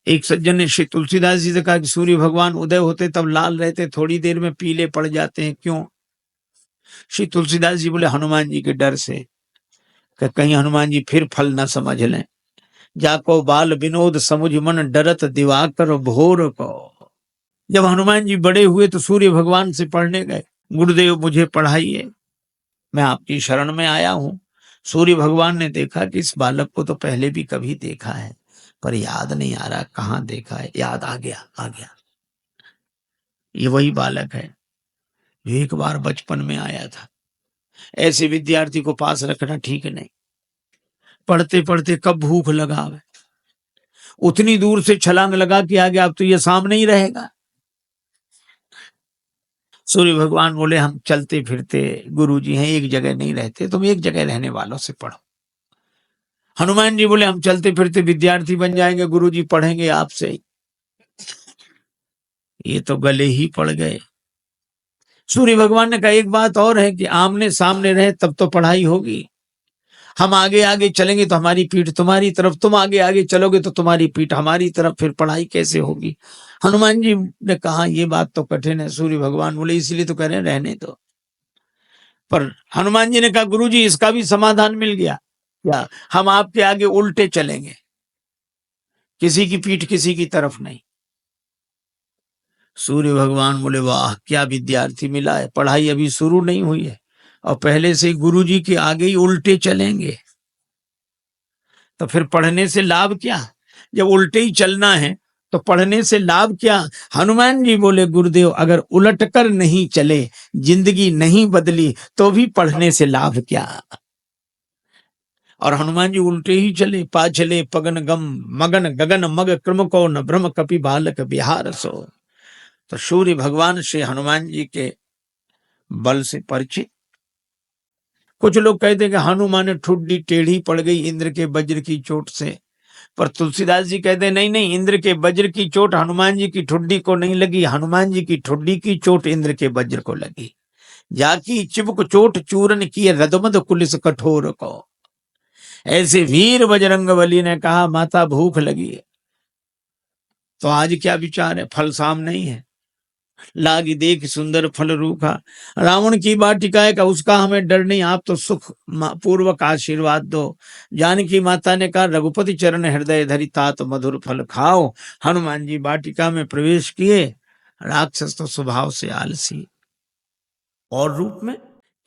एक सज्जन ने श्री तुलसीदास जी से कहा कि सूर्य भगवान उदय होते तब लाल रहते, थोड़ी देर में पीले पड़ जाते हैं, क्यों? श्री तुलसीदास जी बोले हनुमान जी के डर से, कि कहीं हनुमान जी फिर फल न समझ लें। जाको बाल विनोद समुझ मन, डरत दिवाकर भोर को। जब हनुमान जी बड़े हुए तो सूर्य भगवान से पढ़ने गए, गुरुदेव मुझे पढ़ाइए, मैं आपकी शरण में आया हूं। सूर्य भगवान ने देखा कि इस बालक को तो पहले भी कभी देखा है, पर याद नहीं आ रहा कहाँ देखा है। याद आ गया, आ गया, ये वही बालक है जो एक बार बचपन में आया था। ऐसे विद्यार्थी को पास रखना ठीक नहीं। पढ़ते पढ़ते कब भूख लगा, उतनी दूर से छलांग लगा कि आ गया, अब तो ये सामने ही रहेगा। सूर्य भगवान बोले हम चलते फिरते गुरुजी हैं, एक जगह नहीं रहते, तुम एक जगह रहने वालों से पढ़ो। हनुमान जी बोले हम चलते फिरते विद्यार्थी बन जाएंगे, गुरुजी पढ़ेंगे आपसे। ये तो गले ही पड़ गए। सूर्य भगवान ने कहा एक बात और है कि आमने सामने रहे तब तो पढ़ाई होगी, हम आगे आगे चलेंगे तो हमारी पीठ तुम्हारी तरफ, तुम आगे आगे चलोगे तो तुम्हारी पीठ हमारी तरफ, फिर पढ़ाई कैसे होगी? हनुमान जी ने कहा ये बात तो कठिन है। सूर्य भगवान बोले इसलिए तो कह रहे हैं रहने दो। पर हनुमान जी ने कहा गुरुजी इसका भी समाधान मिल गया, क्या? हम आपके आगे उल्टे चलेंगे, किसी की पीठ किसी की तरफ नहीं। सूर्य भगवान बोले वाह क्या विद्यार्थी मिला है, पढ़ाई अभी शुरू नहीं हुई है और पहले से गुरुजी के आगे ही उल्टे चलेंगे, तो फिर पढ़ने से लाभ क्या? जब उल्टे ही चलना है तो पढ़ने से लाभ क्या? हनुमान जी बोले गुरुदेव अगर उलट कर नहीं चले, जिंदगी नहीं बदली, तो भी पढ़ने से लाभ क्या? और हनुमान जी उल्टे ही चले, पाछले पगन गम मगन गगन मग क्रम को न ब्रह्म कपि बालक बिहार सो। तो सूर्य भगवान श्री हनुमान जी के बल से परिचित। कुछ लोग कहते हैं कि हनुमान ठुड्डी टेढ़ी पड़ गई इंद्र के वज्र की चोट से, पर तुलसीदास जी कहते हैं नहीं नहीं, इंद्र के वज्र की चोट हनुमान जी की ठुड्डी को नहीं लगी, हनुमान जी की ठुड्डी की चोट इंद्र के वज्र को लगी। जाकी चिबुक चोट चूरन की रदमद कुलिस कठोर को। ऐसे वीर बजरंगबली ने कहा माता भूख लगी है, तो आज क्या विचार है? फल साम नहीं है, लागी देख सुंदर फल रूखा। रावण की वाटिका का उसका हमें डर नहीं, आप तो सुख पूर्वक आशीर्वाद दो। जानकी माता ने कहा रघुपति चरण हृदय धरि तात मधुर फल खाओ। हनुमान जी वाटिका में प्रवेश किए, राक्षस तो स्वभाव से आलसी, और रूप में,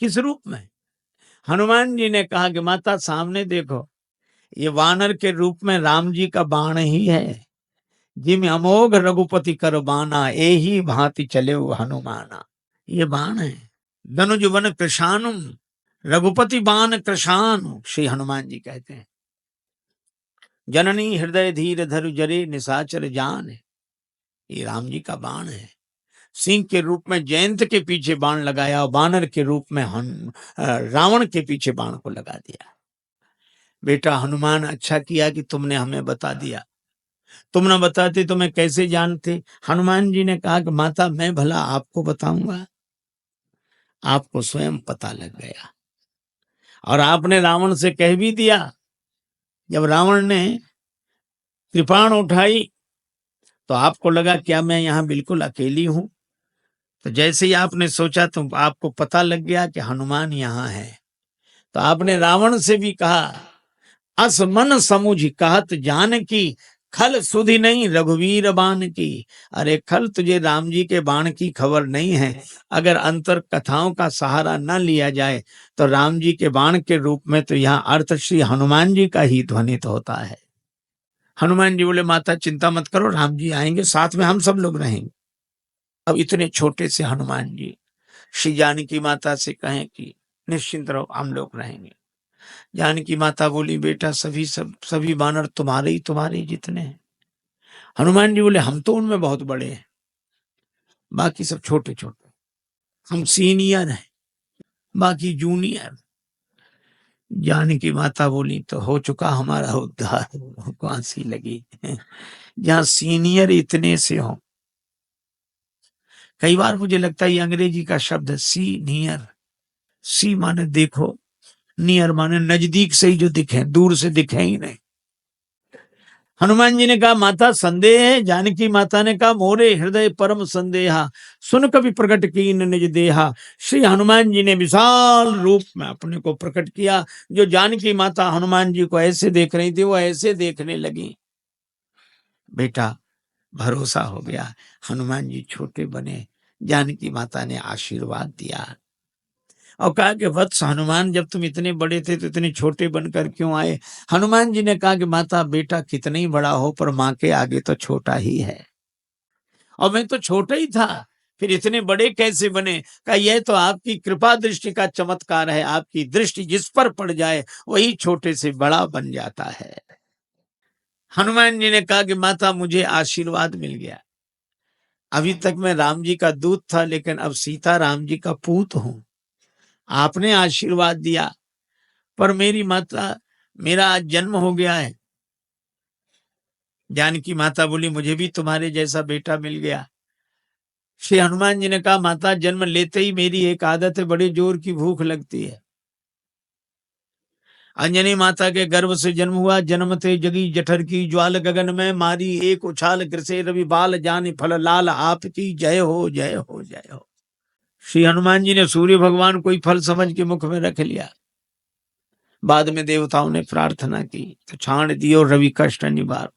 किस रूप में? हनुमान जी ने कहा कि माता सामने देखो, ये वानर के रूप में राम जी का बाण ही है, जिम अमोघ रघुपति कर बाना, एही भांति चले वो हनुमाना। ये बाण है, धनुज वन कृशानुम, रघुपति बाण कृशानु, श्री हनुमान जी कहते हैं। जननी हृदय धीर धरु जरे निशाचर जान, ये राम जी का बाण है। सिंह के रूप में जयंत के पीछे बाण लगाया और बानर के रूप में रावण के पीछे बाण को लगा दिया। बेटा हनुमान अच्छा किया कि तुमने हमें बता दिया, तुम ना बताते तो मैं कैसे जानते? हनुमान जी ने कहा कि माता मैं भला आपको बताऊंगा, आपको स्वयं पता लग गया। और आपने रावण से कह भी दिया। जब रावण ने कृपाण उठाई तो आपको लगा क्या मैं यहाँ बिल्कुल अकेली हूं? तो जैसे ही आपने सोचा तो आपको पता लग गया कि हनुमान यहाँ है। तो आपने रावण से भी कहा अस मन समुझ कहत जान की, खल सुधि नहीं रघुवीर बाण की। अरे खल तुझे राम जी के बाण की खबर नहीं है, अगर अंतर कथाओं का सहारा न लिया जाए तो राम जी के बाण के रूप में तो यहाँ अर्थ श्री हनुमान जी का ही ध्वनित होता है। हनुमान जी बोले माता चिंता मत करो, राम जी आएंगे, साथ में हम सब लोग रहेंगे। अब इतने छोटे से हनुमान जी श्री जानकी माता से कहें कि निश्चिंत रहो हम लोग रहेंगे। जानकी माता बोली बेटा सभी बानर तुम्हारे जितने हैं। हनुमान जी बोले हम तो उनमें बहुत बड़े हैं, बाकी सब छोटे छोटे, हम सीनियर हैं, बाकी जूनियर। जानकी माता बोली तो हो चुका हमारा उद्धार, कांसी लगी जहां सीनियर इतने से हो। कई बार मुझे लगता है ये अंग्रेजी का शब्द है सीनियर। सी माने देखो, नियर माने नजदीक से ही जो दिखे, दूर से दिखे ही नहीं। हनुमान जी ने कहा माता संदेह है। जानकी माता ने कहा मोरे हृदय परम संदेहा, सुन कभी प्रकट कीन निज देहा। श्री हनुमान जी ने विशाल रूप में अपने को प्रकट किया। जो जानकी माता हनुमान जी को ऐसे देख रही थी वो ऐसे देखने लगी। बेटा भरोसा हो गया, हनुमान जी छोटे बने। जानकी माता ने आशीर्वाद दिया और कहा कि वत्स हनुमान, जब तुम इतने बड़े थे तो इतने छोटे बनकर क्यों आए? हनुमान जी ने कहा कि माता बेटा कितना ही बड़ा हो पर माँ के आगे तो छोटा ही है, और मैं तो छोटा ही था, फिर इतने बड़े कैसे बने? कहा यह तो आपकी कृपा दृष्टि का चमत्कार है। आपकी दृष्टि जिस पर पड़ जाए वही छोटे से बड़ा बन जाता है। हनुमान जी ने कहा कि माता मुझे आशीर्वाद मिल गया। अभी तक मैं राम जी का दूत था, लेकिन अब सीता राम जी का पूत हूं। आपने आशीर्वाद दिया, पर मेरी माता मेरा आज जन्म हो गया है। जानकी माता बोली मुझे भी तुम्हारे जैसा बेटा मिल गया। श्री हनुमान जी ने कहा माता जन्म लेते ही मेरी एक आदत है, बड़े जोर की भूख लगती है। अंजनी माता के गर्भ से जन्म हुआ, जन्मते जगी जठर की ज्वाल, गगन में मारी एक उछाल, कृषे रवि बाल जान फल लाल, आपकी जय हो जय हो जय हो। श्री हनुमान जी ने सूर्य भगवान कोई फल समझ के मुख में रख लिया। बाद में देवताओं ने प्रार्थना की तो छाण दियो रवि कष्ट निवार।